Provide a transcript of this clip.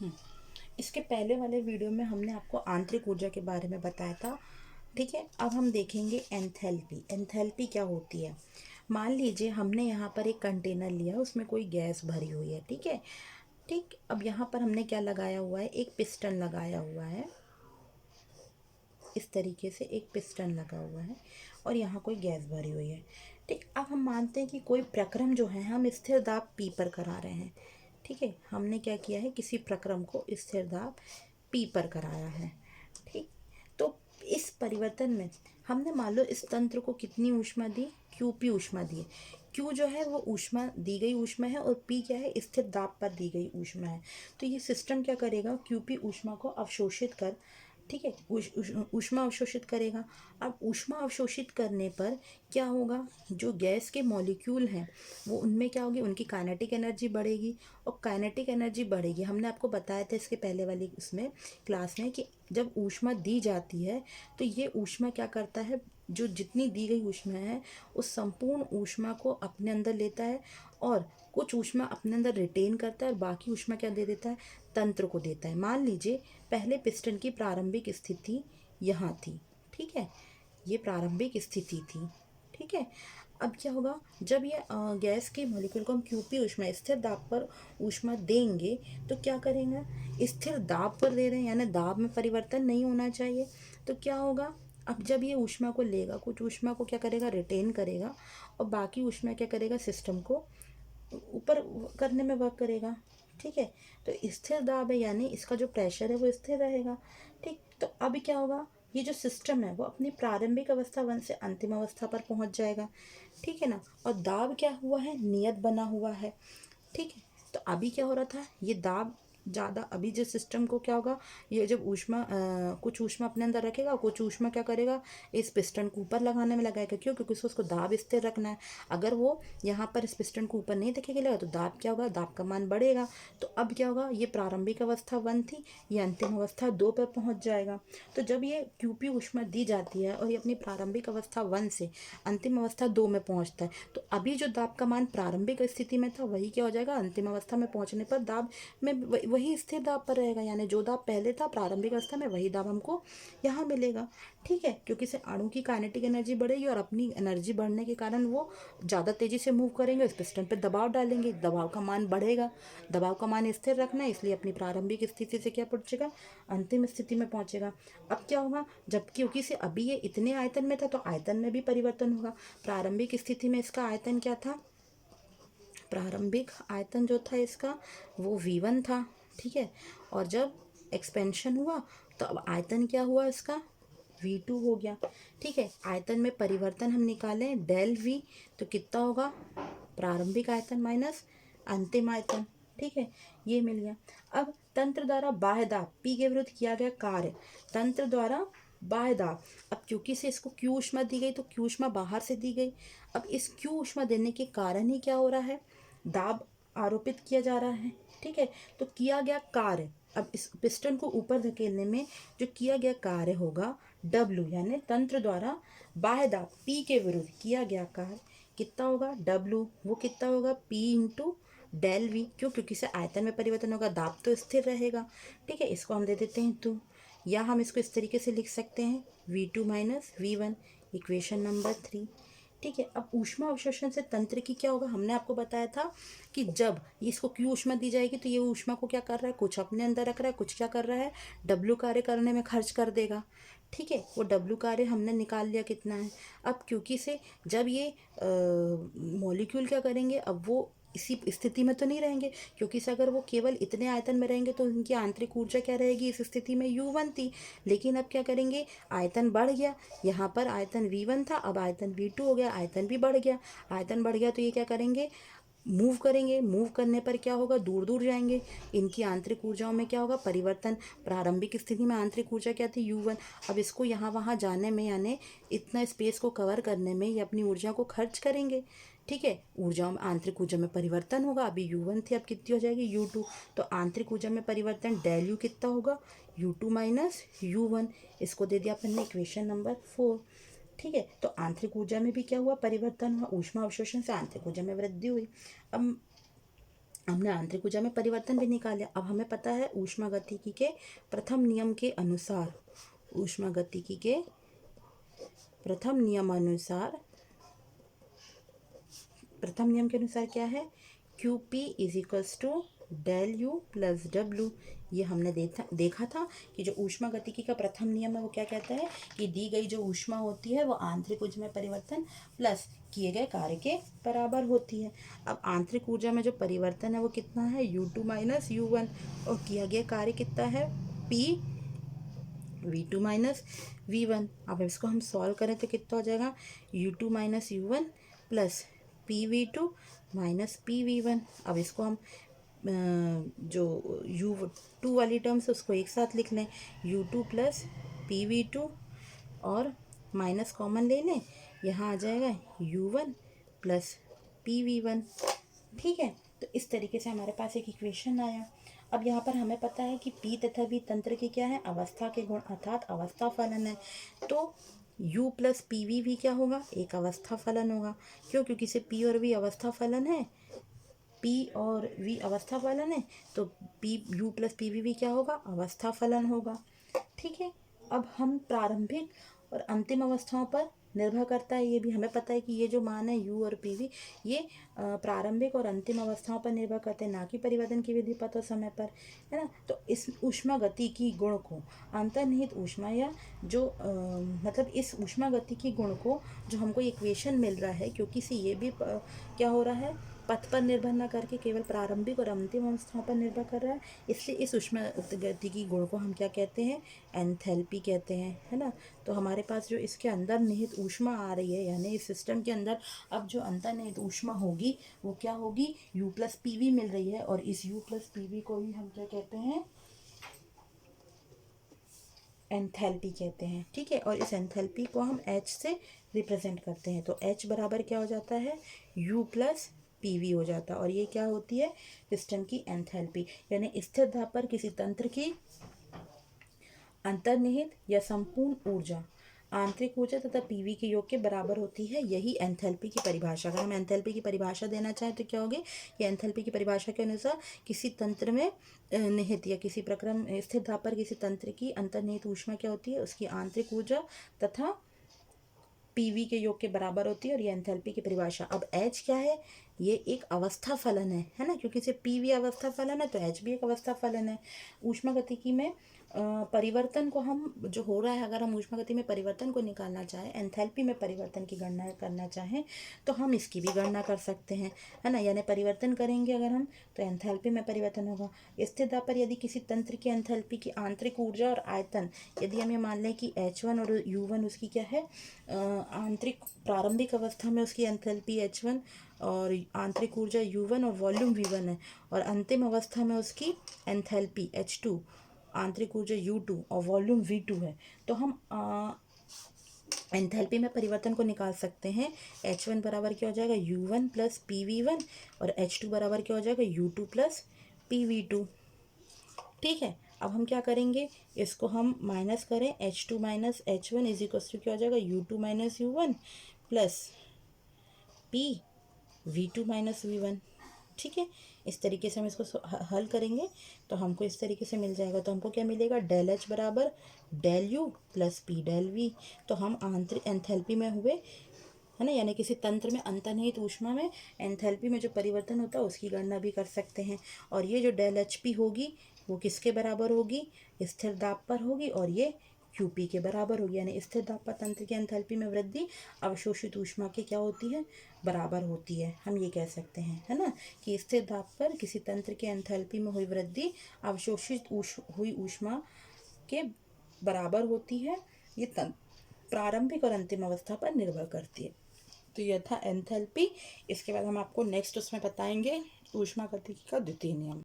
हम्म, इसके पहले वाले वीडियो में हमने आपको आंतरिक ऊर्जा के बारे में बताया था। ठीक है, अब हम देखेंगे एंथैल्पी। एंथैल्पी क्या होती है? मान लीजिए हमने यहाँ पर एक कंटेनर लिया, उसमें कोई गैस भरी हुई है। ठीक है, ठीक, अब यहाँ पर हमने क्या लगाया हुआ है? एक पिस्टन लगाया हुआ है। इस तरीके से एक पिस्टन लगा हुआ है और यहाँ कोई गैस भरी हुई है। ठीक, अब हम मानते हैं कि कोई प्रक्रम जो है हम स्थिर दाब पी पर करा रहे हैं। ठीक है, हमने क्या किया है? किसी प्रक्रम को स्थिर दाब पी पर कराया है। ठीक, तो इस परिवर्तन में हमने मान लो इस तंत्र को कितनी ऊष्मा दी? क्यूपी ऊष्मा दी है। क्यू जो है वो ऊष्मा दी गई ऊष्मा है और पी क्या है? स्थिर दाब पर दी गई ऊष्मा है। तो ये सिस्टम क्या करेगा? क्यूपी ऊष्मा को अवशोषित कर, ठीक है, ऊष्मा अवशोषित करेगा। अब ऊष्मा अवशोषित करने पर क्या होगा? जो गैस के मॉलिक्यूल हैं वो उनमें क्या होगी? उनकी काइनेटिक एनर्जी बढ़ेगी और काइनेटिक एनर्जी बढ़ेगी। हमने आपको बताया था इसके पहले वाली उसमें क्लास में कि जब ऊष्मा दी जाती है तो ये ऊष्मा क्या करता है? जो जितनी दी गई ऊष्मा है उस संपूर्ण ऊष्मा को अपने अंदर लेता है और कुछ ऊष्मा अपने अंदर रिटेन करता है और बाकी ऊष्मा क्या दे देता है? तंत्र को देता है। मान लीजिए पहले पिस्टन की प्रारंभिक स्थिति यहाँ थी। ठीक है, ये प्रारंभिक स्थिति थी। ठीक है, अब क्या होगा? जब ये गैस के मॉलिक्यूल को हम क्यूपी ऊष्मा स्थिर दाब पर ऊष्मा देंगे तो क्या करेंगे? स्थिर दाब पर दे रहे हैं यानी दाब में परिवर्तन नहीं होना चाहिए। तो क्या होगा? अब जब ये ऊष्मा को लेगा, कुछ ऊष्मा को क्या करेगा? रिटेन करेगा और बाकी ऊष्मा क्या करेगा? सिस्टम को ऊपर करने में वर्क करेगा। ठीक है, तो स्थिर दाब है यानी इसका जो प्रेशर है वो स्थिर रहेगा। ठीक, तो अब क्या होगा? ये जो सिस्टम है वो अपनी प्रारंभिक अवस्था 1 से अंतिम अवस्था पर पहुंच जाएगा। ठीक है ना, और दाब क्या हुआ है? नियत बना हुआ है। ठीक है, तो अभी क्या हो रहा था? ये दाब ज़्यादा, अभी जो सिस्टम को क्या होगा? ये जब ऊष्मा कुछ ऊष्मा अपने अंदर रखेगा, कुछ ऊष्मा क्या करेगा? इस पिस्टन को ऊपर लगाने में लगाएगा। क्यों? क्योंकि उसको दाब स्थिर रखना है। अगर वो यहाँ पर इस पिस्टन को ऊपर नहीं रखेगा तो दाब क्या होगा? दाब का मान बढ़ेगा। तो अब क्या होगा? ये प्रारंभिक अवस्था 1 थी, ये अंतिम अवस्था 2 पर पहुँच जाएगा। तो जब ये क्यूपी ऊष्मा दी जाती है और ये अपनी प्रारंभिक अवस्था 1 से अंतिम अवस्था 2 में पहुँचता है तो अभी जो दाब का मान प्रारंभिक स्थिति में था वही क्या हो जाएगा? अंतिम अवस्था में पहुंचने पर दाब में वही स्थिर दाब पर रहेगा। यानी जो दाब पहले था प्रारंभिक अवस्था में वही दाब हमको यहाँ मिलेगा। ठीक है, क्योंकि से अणु की काइनेटिक एनर्जी बढ़ेगी और अपनी एनर्जी बढ़ने के कारण वो ज़्यादा तेज़ी से मूव करेंगे, उस पिस्टन पर दबाव डालेंगे, दबाव का मान बढ़ेगा। दबाव का मान स्थिर रखना है इसलिए अपनी प्रारंभिक स्थिति से क्या पहुंचेगा? अंतिम स्थिति में पहुंचेगा। अब क्या होगा? जब क्योंकि से अभी ये इतने आयतन में था तो आयतन में भी परिवर्तन होगा। प्रारंभिक स्थिति में इसका आयतन क्या था? प्रारंभिक आयतन जो था इसका वो V1 था। ठीक है, और जब एक्सपेंशन हुआ तो अब आयतन क्या हुआ इसका? V2 हो गया। ठीक है, आयतन में परिवर्तन हम निकालें डेल V तो कितना होगा? प्रारंभिक आयतन माइनस अंतिम आयतन। ठीक है, ये मिल गया। अब तंत्र द्वारा बाह्य दाब P के विरुद्ध किया गया कार्य, तंत्र द्वारा बाह्य दाब। अब क्योंकि से इसको क्यू ऊष्मा दी गई तो क्यू ऊष्मा बाहर से दी गई। अब इस क्यू ऊष्मा देने के कारण ही क्या हो रहा है? दाब आरोपित किया जा रहा है। ठीक है, तो किया गया कार्य, अब इस पिस्टन को ऊपर धकेलने में जो किया गया कार्य होगा W यानी तंत्र द्वारा बाह्य दाब P के विरुद्ध किया गया कार्य कितना होगा? W वो कितना होगा? P into del V। क्यों? क्योंकि से आयतन में परिवर्तन होगा, दाब तो स्थिर रहेगा। ठीक है, इसको हम दे देते हैं 2, या हम इसको इस तरीके से लिख सकते हैं V2 minus V1, equation number 3। ठीक है, अब ऊष्मा अवशोषण से तंत्र की क्या होगा? हमने आपको बताया था कि जब इसको क्यू ऊष्मा दी जाएगी तो ये ऊष्मा को क्या कर रहा है? कुछ अपने अंदर रख रहा है, कुछ क्या कर रहा है? डब्ल्यू कार्य करने में खर्च कर देगा। ठीक है, वो डब्ल्यू कार्य हमने निकाल लिया कितना है। अब क्योंकि से जब ये मॉलिक्यूल क्या करेंगे? अब वो इसी स्थिति में तो नहीं रहेंगे, क्योंकि से अगर वो केवल इतने आयतन में रहेंगे तो उनकी आंतरिक ऊर्जा क्या रहेगी? इस स्थिति में U1 थी। लेकिन अब क्या करेंगे? आयतन बढ़ गया, यहाँ पर आयतन V1 था, अब आयतन V2 हो गया, आयतन भी बढ़ गया। आयतन बढ़ गया तो ये क्या करेंगे? मूव करेंगे। मूव करने पर क्या होगा? दूर दूर जाएंगे। इनकी आंतरिक ऊर्जाओं में क्या होगा? परिवर्तन। प्रारंभिक स्थिति में आंतरिक ऊर्जा क्या थी? U1। अब इसको यहाँ वहाँ जाने में यानी इतना स्पेस को कवर करने में ये अपनी ऊर्जा को खर्च करेंगे। ठीक है, ऊर्जाओं में आंतरिक ऊर्जा में परिवर्तन होगा। अभी U1 थी, अब कितनी हो जाएगी? U2। तो आंतरिक ऊर्जा में परिवर्तन डेल U कितना होगा? U2 minus U1। इसको दे दिया अपन ने इक्वेशन नंबर 4। ठीक है, तो आंतरिक ऊर्जा में भी क्या हुआ? परिवर्तन हुआ। ऊष्मा अवशोषण से आंतरिक ऊर्जा में वृद्धि हुई। अब हमने आंतरिक ऊर्जा में परिवर्तन भी निकाला। अब हमें पता है ऊष्मागतिकी के प्रथम नियम के अनुसार, ऊष्मागतिकी के प्रथम नियम अनुसार, प्रथम नियम के अनुसार क्या है, QP is equals to del U plus W. ये हमने देखा था कि जो ऊष्मागतिकी का प्रथम नियम है वो क्या कहता है कि दी गई जो ऊष्मा होती है वो आंतरिक ऊर्जा में परिवर्तन प्लस किए गए कार्य के बराबर होती है। अब आंतरिक ऊर्जा में जो परिवर्तन है वो कितना है, U2 माइनस U1, और किया गया कार्य कितना है, P V2 माइनस V1। अब इसको हम सॉल्व करें तो कितना हो जाएगा, U2 minus U1 plus PV2 minus PV1। अब इसको हम जो U2 वाली टर्म्स उसको एक साथ लिख लें, U2 प्लस PV2 और माइनस कॉमन ले लें, यहाँ आ जाएगा U1 प्लस PV1। ठीक है, तो इस तरीके से हमारे पास एक इक्वेशन आया। अब यहाँ पर हमें पता है कि P तथा V तंत्र के क्या है, अवस्था के गुण अर्थात अवस्था फलन है। तो U प्लस PV क्या होगा, एक अवस्था फलन होगा। क्यों, क्योंकि से P और V अवस्था फलन है, P और V अवस्था फलन है, तो U प्लस PV क्या होगा, अवस्था फलन होगा। ठीक है, अब हम प्रारंभिक और अंतिम अवस्थाओं पर निर्भर करता है, ये भी हमें पता है कि ये जो मान है U और PV ये प्रारंभिक और अंतिम अवस्थाओं पर निर्भर करते हैं, ना कि परिवर्तन की विधि पर तो समय पर, है ना। तो इस ऊष्मागतिकी गुण को अंतर्निहित ऊष्मा या जो मतलब इस ऊष्मागतिकी गुण को जो हमको इक्वेशन मिल रहा है, क्योंकि से ये भी क्या हो रहा है, पथ पर निर्भर न करके केवल प्रारंभिक और अंतिम अवस्थाओं पर निर्भर कर रहा है, इसलिए इस ऊष्मागतिकी गुण को हम क्या कहते हैं, एंथैल्पी कहते हैं, है ना। तो हमारे पास जो इसके अंदर निहित ऊष्मा आ रही है, यानी इस सिस्टम के अंदर अब जो अंतर्निहित ऊष्मा होगी वो क्या होगी, U प्लस PV मिल रही है, और इस U प्लस PV को ही हम क्या कहते हैं, एंथैल्पी कहते हैं। ठीक है, और इस एंथैल्पी को हम H से रिप्रेजेंट करते हैं, तो H बराबर क्या हो जाता है, U प्लस PV हो जाता है, और ये क्या होती है, सिस्टम की एंथैल्पी, यानी स्थिर दाब पर किसी तंत्र की अंतर्निहित या संपूर्ण ऊर्जा आंतरिक ऊर्जा तथा PV के योग के बराबर होती है। यही एंथैल्पी की परिभाषा। अगर हम एंथैल्पी की परिभाषा देना चाहें तो क्या होगी, कि एंथैल्पी की परिभाषा के अनुसार किसी तंत्र में निहित या किसी प्रक्रम स्थिर दाब पर किसी तंत्र की अंतर्निहित ऊष्मा क्या होती है, उसकी आंतरिक ऊर्जा तथा PV के योग के बराबर होती है, और ये एंथैल्पी की परिभाषा। अब H क्या है, ये एक अवस्था फलन है ना, क्योंकि इसे PV अवस्था फलन है तो H भी एक अवस्था फलन है। ऊष्मागतिकी में परिवर्तन को हम जो हो रहा है, अगर हम ऊष्मागति में परिवर्तन को निकालना चाहें, एंथैल्पी में परिवर्तन की गणना करना चाहें, तो हम इसकी भी गणना कर सकते हैं, है ना। यानी परिवर्तन करेंगे अगर हम, तो एंथैल्पी में परिवर्तन होगा। स्थिर दाब पर यदि किसी तंत्र की एंथैल्पी की आंतरिक ऊर्जा और आयतन, यदि हम ये मान लें कि H1 और U1 उसकी क्या है, आंतरिक प्रारंभिक अवस्था में उसकी एंथैल्पी H1 और आंतरिक ऊर्जा U1 और वॉल्यूम V1 है, और अंतिम अवस्था में उसकी एंथैल्पी H2, आंतरिक ऊर्जा U2 और वॉल्यूम V2 है, तो हम एंथैल्पी में परिवर्तन को निकाल सकते हैं। H1 बराबर क्या हो जाएगा, U1 प्लस PV1, और H2 बराबर क्या हो जाएगा, U2 प्लस PV2। ठीक है, अब हम क्या करेंगे, इसको हम माइनस करें, H2 minus H1 is equal to क्या हो जाएगा, U2 minus U1 plus V2 minus V1। ठीक है, इस तरीके से हम इसको हल करेंगे तो हमको इस तरीके से मिल जाएगा। तो हमको क्या मिलेगा, डेल H बराबर del U plus P del V। तो हम आंतरिक एंथैल्पी में हुए, है ना, यानी किसी तंत्र में अंतर्निहित ऊष्मा में एंथैल्पी में जो परिवर्तन होता है उसकी गणना भी कर सकते हैं। और ये जो डेल HP होगी वो किसके बराबर होगी, स्थिर दाब पर होगी, और ये QP के बराबर होगी, यानी स्थिर दाब पर तंत्र की एंथैल्पी में वृद्धि अवशोषित ऊष्मा की क्या होती है, बराबर होती है। हम ये कह सकते हैं, है ना, कि स्थिर दाब पर किसी तंत्र की एंथैल्पी में हुई वृद्धि अवशोषित हुई ऊष्मा के बराबर होती है। ये प्रारंभिक और अंतिम अवस्था पर निर्भर करती है। तो यह था एंथैल्पी। इसके बाद हम आपको नेक्स्ट उसमें बताएंगे ऊष्मागतिकी का द्वितीय नियम।